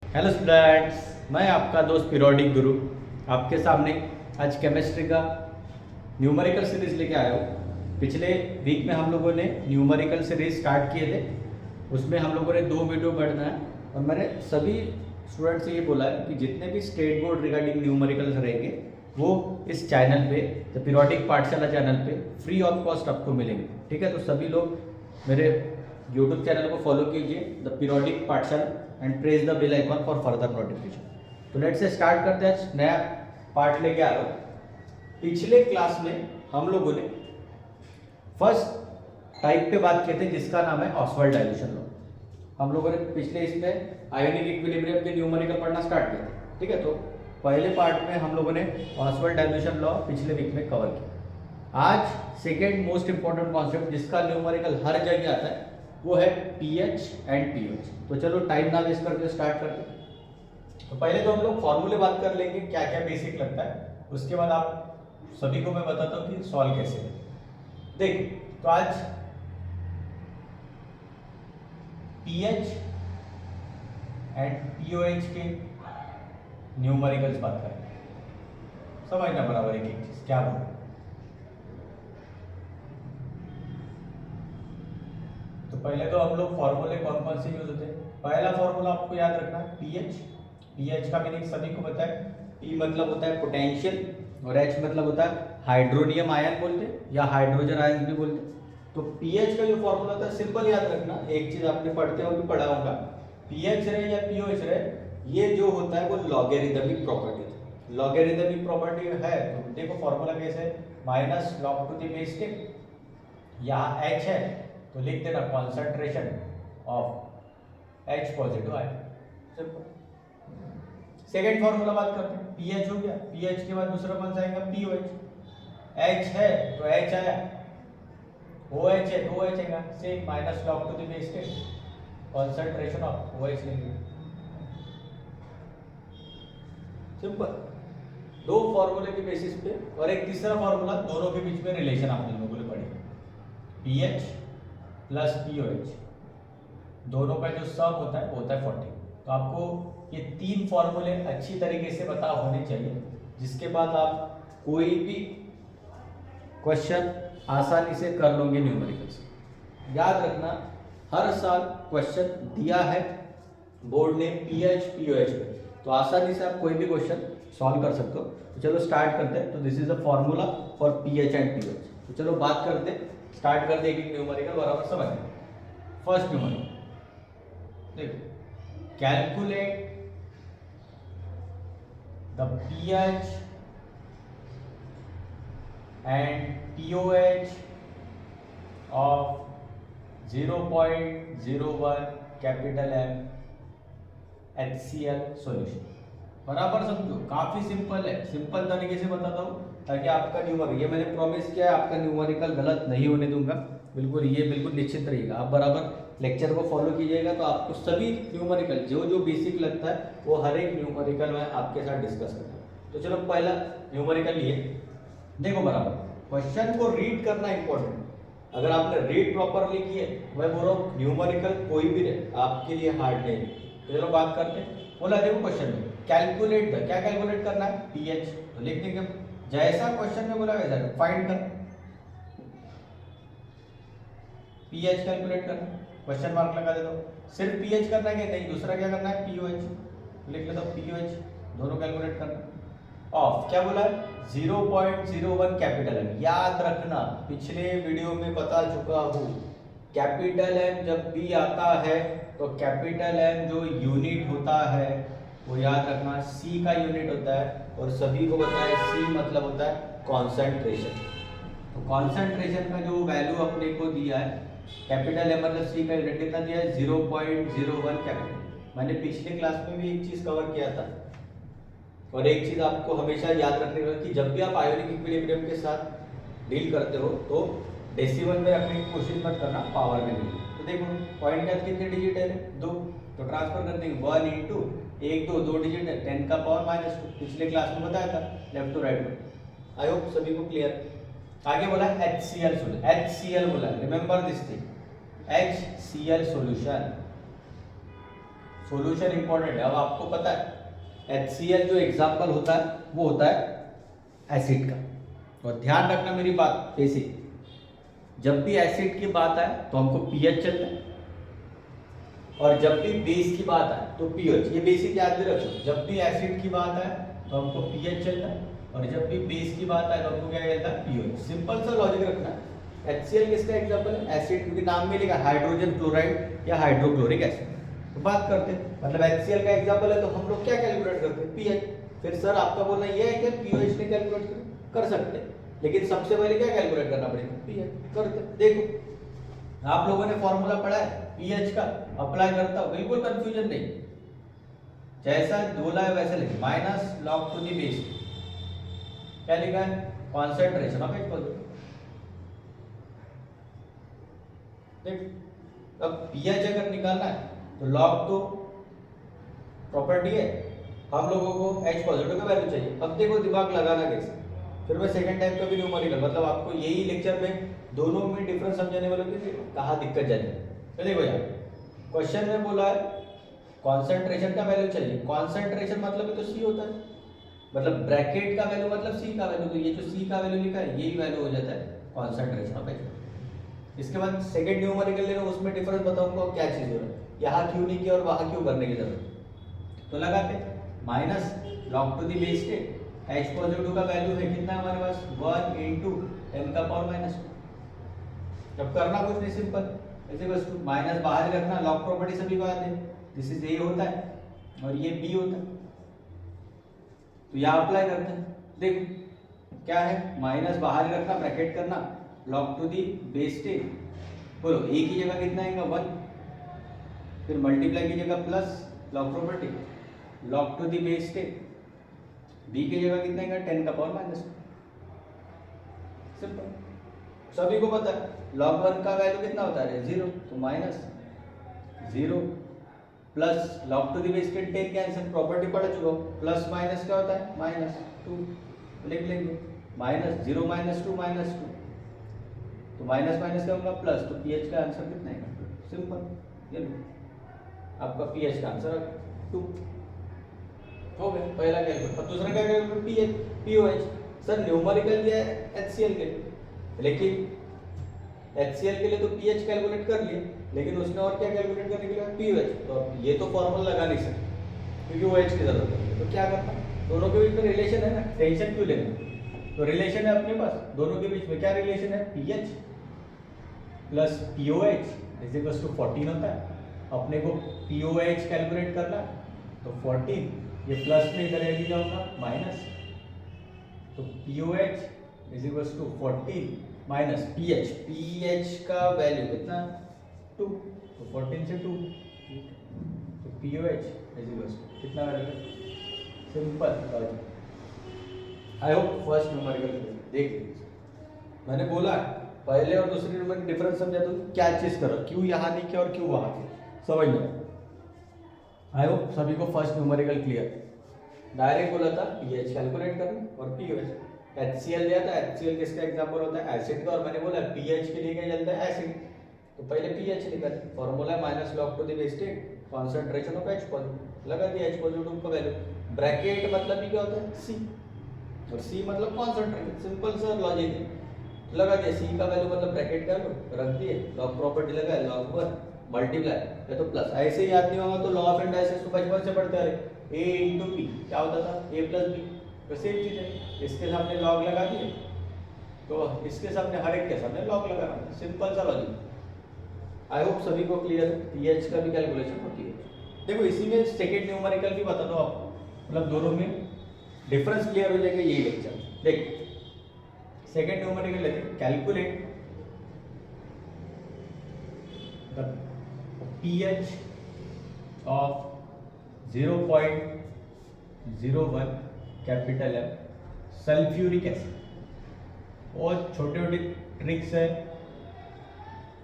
Hello students, मैं आपका दोस्त पीरियोडिक गुरु आपके सामने आज केमिस्ट्री का न्यूमेरिकल सीरीज लेके आया हूँ। पिछले वीक में हम लोगों ने न्यूमेरिकल सीरीज स्टार्ट किए थे। उसमें हम लोगों ने 2 वीडियो पढ़ना है और मैंने सभी स्टूडेंट्स से ये बोला है कि जितने भी स्टेट बोर्ड रिगार्डिंग न्यूमेरिकल्स रहेंगे वो इस चैनल पे, द पीरियोडिक पाठशाला चैनल पे फ्री ऑफ कॉस्ट आपको मिलेंगे। ठीक है, तो सभी लोग मेरे यूट्यूब चैनल को फॉलो कीजिए, the periodic Pathshala, and press the bell icon for further notification. तो लेट्स से स्टार्ट करते हैं। आज नया पार्ट लेके आ रहा हूँ। पिछले क्लास में हम लोगों ने फर्स्ट टाइप पे बात किए थे जिसका नाम है ऑसवाल्ड डाइल्यूशन लॉ। हम लोगों ने पिछले इसमें आयोनिक इक्विलिब्रियम के न्यूमेरिकल पढ़ना स्टार्ट किया था। ठीक है, तो पहले पार्ट में हम लोगों ने ऑसवाल्ड डाइल्यूशन लॉ पिछले वीक में कवर किया। आज सेकेंड मोस्ट इंपॉर्टेंट कॉन्सेप्ट जिसका न्यूमेरिकल हर जगह आता है वो है पीएच एंड पीओएच। तो चलो टाइम ना वेस्ट करके स्टार्ट करते हैं। तो पहले तो हम लोग फॉर्मूले बात कर लेंगे, क्या क्या बेसिक लगता है, उसके बाद आप सभी को मैं बताता हूँ कि सॉल्व कैसे है। देख, तो आज पीएच एंड पीओएच के न्यूमेरिकल्स बात करेंगे। समझना बराबर एक एक चीज क्या बोल। तो पहले तो हम लोग फॉर्मूले कौन कौन से यूज होते हैं। पहला फॉर्मूला आपको याद रखना है पीएच। पीएच का मीनिंग सभी को पता है। पी मतलब होता है पोटेंशियल और एच मतलब होता है हाइड्रोनियम आयन बोलते हैं या हाइड्रोजन आयन भी बोलते हैं। तो पीएच का जो फॉर्मूला था सिंपल याद रखना। एक चीज आपने पढ़ते हो भी पढ़ा होगा, पीएच रहे या पीओएच रहे, ये जो होता है वो लॉगरिदमिक प्रॉपर्टी है। लॉगरिदमिक प्रॉपर्टी है तो देखो फॉर्मूला कैसे है, minus log to the base 10। यहाँ एच है तो लिख देना concentration of H positive ion. Simple. Second formula बात करते हैं, पीएच हो गया। पीएच के बाद दूसरा कौन सा आएगा, पीओएच। एच है तो एच आया, ओएच है तो ओएच आएगा। Same minus log to the base 10 concentration of OH लेंगे। सिंपल। दो फॉर्मूले के बेसिस पे और एक तीसरा फॉर्मूला, दोनों के बीच में रिलेशन आप लोगों को पढ़ेंगे। पीएच प्लस पीओएच दोनों का जो सम होता है वो होता है 40। तो आपको ये तीन फॉर्मूले अच्छी तरीके से पता होने चाहिए, जिसके बाद आप कोई भी क्वेश्चन आसानी से कर लोगे न्यूमेरिकल से। याद रखना, हर साल क्वेश्चन दिया है बोर्ड ने पीएच पीओएच में, तो आसानी से आप कोई भी क्वेश्चन सॉल्व कर सकते हो। तो चलो स्टार्ट करते हैं। तो this is the formula for pH and pOH. तो चलो बात करते हैं, स्टार्ट करते हैं एक न्यूमेरिकल बराबर समझ। फर्स्ट न्यूमेरिकल देखो, calculate the pH and pOH ऑफ 0.01 कैपिटल एम HCl सॉल्यूशन। बराबर समझो, काफी सिंपल है। सिंपल तरीके से बताता हूँ ताकि आपका न्यूमेरिकल, ये मैंने प्रॉमिस किया है आपका न्यूमेरिकल गलत नहीं होने दूंगा। बिल्कुल, ये बिल्कुल निश्चित रहिएगा। आप बराबर लेक्चर को फॉलो कीजिएगा तो आपको सभी न्यूमेरिकल जो जो बेसिक लगता है वो हर एक न्यूमेरिकल में आपके साथ डिस्कस करता हूँ। तो चलो पहला न्यूमेरिकल लिए देखो। बराबर क्वेश्चन को रीड करना इंपॉर्टेंट। अगर आपने रीड प्रॉपरली किए, मैं बोल रहा हूँ न्यूमेरिकल कोई भी रहे आपके लिए हार्ड नहीं। तो चलो बात करते हैं। बोला देखो क्वेश्चन में कैलकुलेट द, क्या कैलकुलेट करना है, पीएच। तो लिख देंगे जैसा क्वेश्चन में बोला वैसा फाइंड कर पीएच कैलकुलेट करना, क्वेश्चन मार्क लगा देता हूँ। सिर्फ पीएच करना है कि नहीं, दूसरा क्या करना है, पीओएच। लिख लेता हूँ पीओएच, दोनों कैलकुलेट करना। ऑफ क्या बोला है, 0.01 कैपिटल एम। याद रखना, पिछले वीडियो में बता चुका हूँ, कैपिटल एम जब भी आता है तो कैपिटल एम जो यूनिट होता है वो याद रखना सी का यूनिट होता है। और सभी को पता है सी मतलब होता है कॉन्सेंट्रेशन। तो कॉन्सेंट्रेशन का जो वैल्यू अपने को दिया है, कैपिटल एम मतलब सी का यूनिट कितना दिया है, 0.01 कैपिटल। मैंने पिछले क्लास में भी एक चीज कवर किया था। और एक चीज आपको हमेशा याद रखने का कि जब भी आप आयोनिक इक्विलिब्रियम के साथ डील करते हो तो डेसिमल में रखने की कोशिश मत करना, पावर में नहीं। तो देखो पॉइंट के कितने डिजिट है, 2। तो ट्रांसफर कर देंगे 1 इंटू 1 2 डिजिट है, 10 का पावर -2। पिछले क्लास में बताया था लेफ्ट टू राइट में। आई होप सभी को क्लियर। आगे बोला HCl सॉल्यूशन, HCl बोला, remember this thing, HCl solution. Solution important है। अब आपको पता है HCl जो एग्जाम्पल होता है वो होता है एसिड का। और ध्यान रखना मेरी बात बेसिक, जब भी एसिड की बात आए तो हमको pH चलता है, और जब भी बेस की बात आए तो pH। ये बेसिक याद भी रखो, जब भी एसिड की बात आए तो हमको pH चलता है, और जब भी बेस की बात आए तो हमको क्या चलता है, pH। सिंपल सा लॉजिक रखना। HCl किसका एग्जाम्पल है, एसिड, क्योंकि नाम में लिखा हाइड्रोजन क्लोराइड या हाइड्रोक्लोरिक एसिड। तो बात करते हैं, मतलब HCl का एग्जाम्पल है तो हम लोग क्या कैलकुलेट करते हैं, pH। फिर सर आपका बोलना ये है कि pH ने कैलकुलेट कर सकते हैं, लेकिन सबसे पहले क्या कैलकुलेट करना पड़ेगा, pH। करते देखो आप लोगों ने फॉर्मूला पढ़ा है pH का, अप्लाई करता हो, बिल्कुल कंफ्यूजन नहीं, जैसा बोला है वैसे लिख, minus log to the base, क्या लिखा है, कॉन्सेंट्रेशन ऑफ H पॉजिटिव। देख अब pH अगर निकालना है तो लॉग तो प्रॉपर्टी है, हम लोगों को H पॉजिटिव का वैल्यू चाहिए। अब देखो दिमाग लगाना कैसे, फिर मैं सेकंड टाइप का भी न्यूमेरिकल, मतलब आपको यही लेक्चर में दोनों में डिफरेंस समझाने वालों की कहाँ दिक्कत जानी। तो देखो यार क्वेश्चन में बोला है कॉन्सेंट्रेशन का वैल्यू चाहिए, कॉन्सेंट्रेशन मतलब तो C होता है, मतलब ब्रैकेट का वैल्यू मतलब C का वैल्यू, तो ये जो C का वैल्यू लिखा है यही वैल्यू हो जाता है कॉन्सेंट्रेशन ऑफ H। इसके बाद सेकंड न्यूमेरिकल ले लो, उसमें डिफरेंस बताऊंगा क्या चीज़ हो रहा है, यहाँ क्यों नहीं किया और वहाँ क्यों करने की जरूरत। तो लगाते minus log to the base ten, H positive का वैल्यू है कितना हमारे पास 1 इंटू 10 का पावर -2। जब करना कुछ नहीं, सिंपल ऐसे बस माइनस बाहर रखना, लॉग प्रॉपर्टी सभी को आते हैं, दिस इज A होता है और ये B होता है, तो यहाँ अप्लाई करते हैं। देखो क्या है, माइनस बाहर रखना, ब्रैकेट करना, लॉग टू दी बेस 10, बोलो A की जगह कितना आएगा 1, फिर मल्टीप्लाई की जगह plus log property log to the base 10, B की जगह कितना आएगा 10 का पावर -2। सिंपल, सभी को पता है log 1 का वैल्यू कितना होता है 0, तो -0 plus log to the base 10 cancel, property पढ़ चुका हो, प्लस माइनस क्या होता है -2, लिख लेंगे -0 -2 -2, तो माइनस माइनस क्या होगा प्लस, तो pH का आंसर कितना है, सिंपल, ये लो आपका pH का आंसर 2 हो गया पहला कैलकुलेट। अब दूसरा क्या कैलकुलेट, pOH। सर न्यूमेरिकल दिया है HCl के लिए, लेकिन HCl के लिए तो pH कैलकुलेट कर लिए, लेकिन उसने और क्या कैलकुलेट करने के लिए pOH, तो अब ये तो फॉर्मूला लगा नहीं सकते क्योंकि OH की जरूरत है, तो क्या करना, दोनों के बीच में रिलेशन है ना, टेंशन क्यों लेना, तो रिलेशन है अपने पास, दोनों के बीच में क्या रिलेशन है, pH plus pOH is equal to 14 होता है। अपने को pOH कैलकुलेट करना, तो 14, ये प्लस में इधर ले जाऊंगा माइनस, तो pOH is equal to 14 minus pH का वैल्यू कितना 2, तो 14 से 2, तो pOH इज इक्वल टू कितना value, simple logic. I hope first numerical देख लीजिए, मैंने बोला पहले और दूसरे नंबर में डिफरेंस समझा, तो क्या चीज करो, क्यों यहाँ नहीं किया और क्यों वहाँ किया, समझ लो। आई होप सभी को फर्स्ट न्यूमेरिकल क्लियर। डायरेक्ट बोला था pH कैलकुलेट करना और pOH। HCl दिया था, HCl किसका एग्जांपल होता है, एसिड का, और मैंने बोला pH के लिए क्या चलता है, एसिड, तो पहले pH लिखा, formula minus log to the base 10 concentration of H positive, लगा दिया H पॉजिटिव का वैल्यू, ब्रैकेट मतलब ही क्या होता है C, और C मतलब कॉन्सेंट्रेशन, सिंपल सा लॉजिक है, लगा दिया C का वैल्यू मतलब ब्रैकेट का रख दिए, लॉग प्रॉपर्टी लगाए, log 1 मल्टीप्लाई या तो प्लस, ऐसे ही याद नहीं होगा तो लॉ ऑफ इंडाइसेस तो बचपन से पढ़ते रहे, A इंटू P क्या होता था, A प्लस B, तो सेम चीज है, इसके सामने लॉग लगा दिए, तो इसके सामने हर एक के सामने लॉग लगाना, सिंपल सा लॉजिक। आई होप सभी को क्लियर है, pH का भी कैलकुलेशन होती है। देखो इसी में सेकंड न्यूमेरिकल भी बता दो आपको, मतलब दोनों में डिफरेंस क्लियर हो जाएगा, यही लेक्चर। देख सेकंड न्यूमेरिकल लेते हैं, calculate the pH of 0.01 capital M sulphuric acid. और छोटे छोटे ट्रिक्स है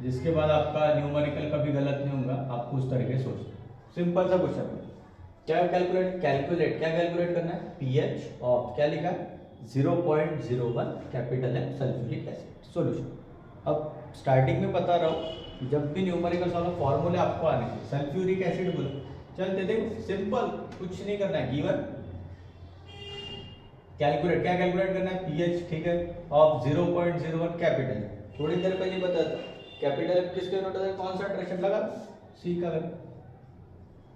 जिसके बाद आपका न्यूमेरिकल कभी गलत नहीं होगा, आपको उस तरीके से सोचना। सिंपल सा क्वेश्चन है, क्या कैलकुलेट क्या कैलकुलेट करना है, pH ऑफ क्या लिखा है 0.01 capital M sulphuric acid solution. अब स्टार्टिंग में बता रहा हूँ, जब भी न्यूमेरिकल सॉल्व फॉर्मूले आपको आने, सल्फ्यूरिक एसिड बोलो, चलते देखो सिंपल, कुछ नहीं करना है, गिवन कैलकुलेट, क्या कैलकुलेट करना है, पीएच, ठीक है, ऑफ 0.01 कैपिटल। थोड़ी देर पहले बता था कैपिटल किसके यूनिट होता है, कॉन्सेंट्रेशन लगा, सी का वैल्यू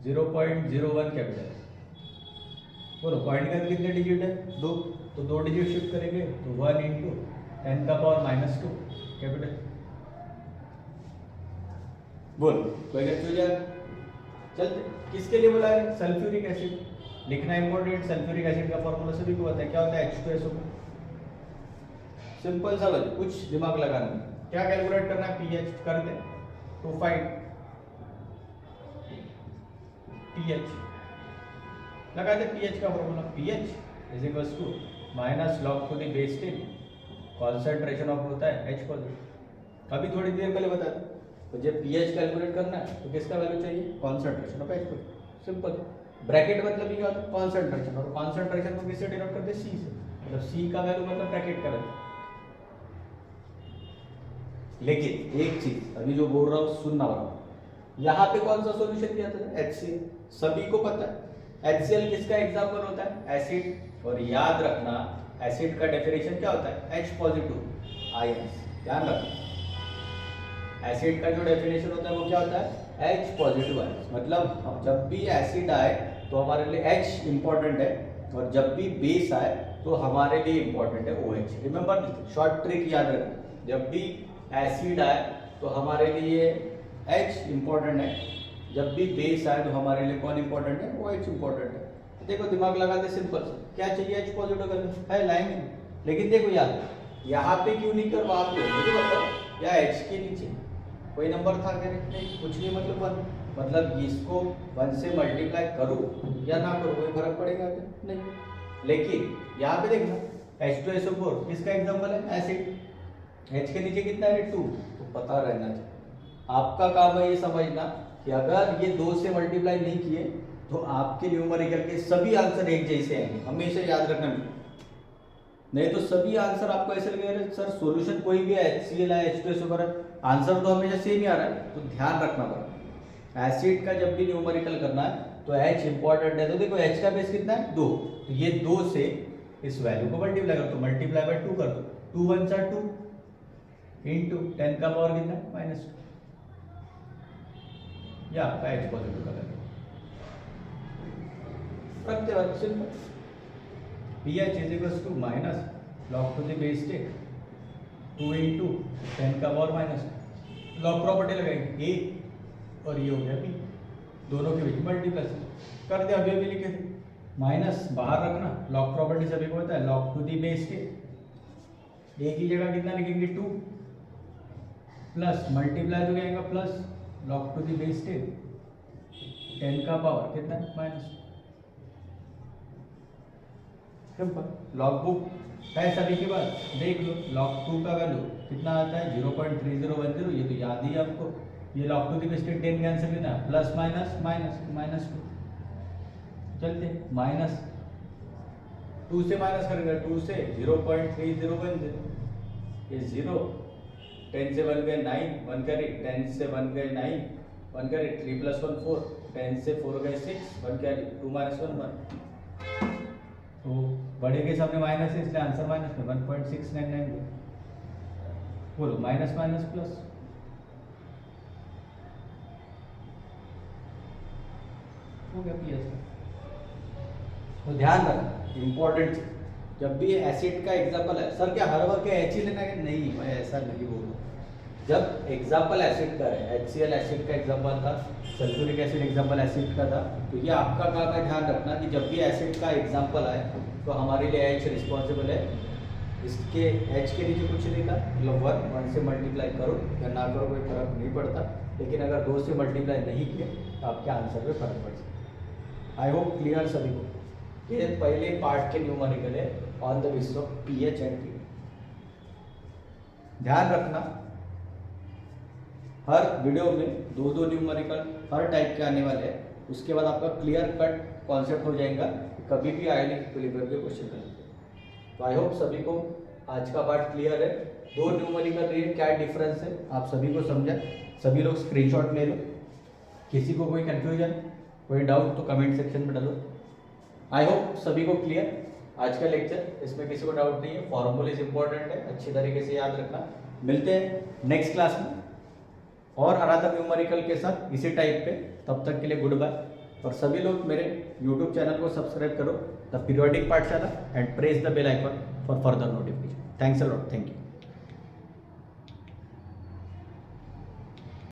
0.01 कैपिटल। बोलो पॉइंट के अंदर कितने डिजिट है, 2, तो 2 डिजिट शिफ्ट करेंगे तो 1 इंटू 10 का पावर -2 कैपिटल। बोलो कोई कंफ्यूजन? चलते, किसके लिए बोला है, सल्फ्यूरिक एसिड लिखना इंपॉर्टेंट। सल्फ्यूरिक एसिड का फॉर्मूला सभी को पता है, क्या होता है, H2SO। सिंपल सा बस, कुछ दिमाग लगाना नहीं। क्या कैलकुलेट करना है, पीएच कर दे तो फाइंड पीएच, लगा दे पीएच का formula, pH is equals to minus log to the base 10 concentration of होता है H पॉजिटिव। अभी थोड़ी देर पहले बता दो, तो जब पीएच कैलकुलेट करना है तो किसका वैल्यू चाहिए, concentration of H positive. Simple, bracket मतलब ये क्या होता है, कॉन्सेंट्रेशन, और कॉन्सेंट्रेशन को किससे डिनोट करते हैं, सी से, मतलब सी का वैल्यू मतलब ब्रैकेट का वैल्यू। लेकिन एक चीज अभी जो बोल रहा हूँ सुनना वाला, यहाँ पे कौन सा सॉल्यूशन दिया था, HCl, सभी को पता है HCl किसका एग्जाम्पल होता है, एसिड। और याद रखना एसिड का डेफिनेशन क्या होता है, H पॉजिटिव आयंस, ध्यान रखना। एसिड का जो डेफिनेशन होता है वो क्या होता है, H पॉजिटिव आयंस। मतलब जब भी एसिड आए तो हमारे लिए H इंपॉर्टेंट है, और जब भी बेस आए तो हमारे लिए इंपॉर्टेंट है OH। रिमेंबर, शॉर्ट ट्रिक याद रखना, जब भी एसिड आए तो हमारे लिए H इंपॉर्टेंट है, जब भी बेस आए तो हमारे लिए कौन इंपॉर्टेंट है, OH इंपॉर्टेंट है। देखो दिमाग लगाते सिंपल, क्या चाहिए, H पॉजिटिव करना है, लाएंगे। लेकिन देखो यार, यहाँ पे क्यों नहीं कर, वहाँ पे मुझे बताओ, या H के नीचे कोई नंबर था क्या, नहीं, कुछ नहीं, मतलब 1, मतलब इसको 1 से मल्टीप्लाई करूँ या ना करूँ कोई फर्क पड़ेगा क्या, नहीं। लेकिन यहाँ पे देखना H2SO4 किसका एग्जाम्पल है, एसिड, H के नीचे कितना है, 2, तो पता रहना चाहिए। आपका काम है ये समझना कि अगर ये 2 से मल्टीप्लाई नहीं किए तो आपके न्यूमेरिकल के सभी आंसर एक जैसे आएंगे, हमेशा याद रखना। नहीं तो सभी आंसर आपको ऐसे लगेगा सर सॉल्यूशन कोई भी है, HCl है, H2SO पर आंसर तो हमेशा सेम ही आ रहा है, तो ध्यान रखना पड़ेगा। एसिड का जब भी न्यूमेरिकल करना है तो H इंपॉर्टेंट है, तो देखो H का बेस कितना है, 2, तो ये 2 से इस वैल्यू को मल्टीप्लाई कर दो, मल्टीप्लाई बाय 2 कर दो, 2 1 जा 2 इंटू 10 का पावर कितना है, -2, या आपका H पॉजिटिव का वैल्यू रखते हैं। Simple, pH is equals to minus log to the base 10 2 into 10 का पावर -2, लॉग प्रॉपर्टी लगाएंगे A और ये हो गया B, दोनों के बीच मल्टीप्लिकेशन कर दे, अभी अभी लिखे थे, माइनस बाहर रखना, लॉग प्रॉपर्टी सभी को होता है, log to the base 10, A की जगह कितना लिखेंगे 2, प्लस मल्टीप्लाई तो क्या plus log to the base 10 का पावर कितना माइनस। सिंपल, लॉग बुक है सभी के पास, देख लो log 2 का वैल्यू कितना आता है, 0.3010, ये तो याद ही है आपको। ये log 2 की बेस 10 कैंसिल करना, प्लस माइनस माइनस -2, चलते माइनस 2 से माइनस करेंगे, 2 से 0.3010, ये 0, 10 से 1 गए 9, 1 करे, 10 से 1 गए 9, 1 करे, 3 + 1 4, 10 से 4 गए 6, 1 कैरी, 2 - 1 1, तो बड़े के सामने माइनस है इसलिए आंसर माइनस में 1.699, बोलो माइनस माइनस प्लस, हो गया पीएच। तो ध्यान रखना इंपॉर्टेंट, जब भी एसिड का एग्जांपल है, सर क्या हर वक्त एच ही लेना है, नहीं मैं ऐसा नहीं बोल रहा। जब एग्जांपल एसिड का है, HCl एसिड का एग्जांपल था, सल्फ्यूरिक एसिड एग्जांपल एसिड का था, तो ये आपका काम है ध्यान रखना कि जब भी एसिड का एग्जांपल आए तो हमारे लिए H रिस्पॉन्सिबल है, इसके H के नीचे कुछ नहीं था, मतलब 1 से मल्टीप्लाई करो या ना करो कोई फर्क नहीं पड़ता, लेकिन अगर 2 से मल्टीप्लाई नहीं किए तो आपके आंसर में फर्क पड़ सकता है। आई होप क्लियर सभी को। ये पहले पार्ट के न्यूमेरिकल है on the basis of pH and P. ध्यान रखना हर वीडियो में 2 न्यूमेरिकल हर टाइप के आने वाले हैं, उसके बाद आपका क्लियर कट कॉन्सेप्ट हो जाएगा, कभी भी आईएलटी इक्विलिब्रियम के क्वेश्चन कर। तो आई होप सभी को आज का पार्ट क्लियर है। 2 न्यूमेरिकल रेट क्या डिफरेंस है आप सभी को समझा, सभी लोग स्क्रीनशॉट ले लो, किसी को कोई कंफ्यूजन कोई डाउट तो कमेंट सेक्शन में डालो। आई होप सभी को क्लियर आज का लेक्चर, इसमें किसी को डाउट नहीं है। फॉर्मूलेज इंपॉर्टेंट है, अच्छी तरीके से याद रखना। मिलते हैं नेक्स्ट क्लास में और अनदर न्यूमेरिकल के साथ इसी टाइप पे। तब तक के लिए गुड बाय। और सभी लोग मेरे यूट्यूब चैनल को सब्सक्राइब करो, the periodic Pathshala, and press the bell icon for further notification. Thanks a lot, thank you.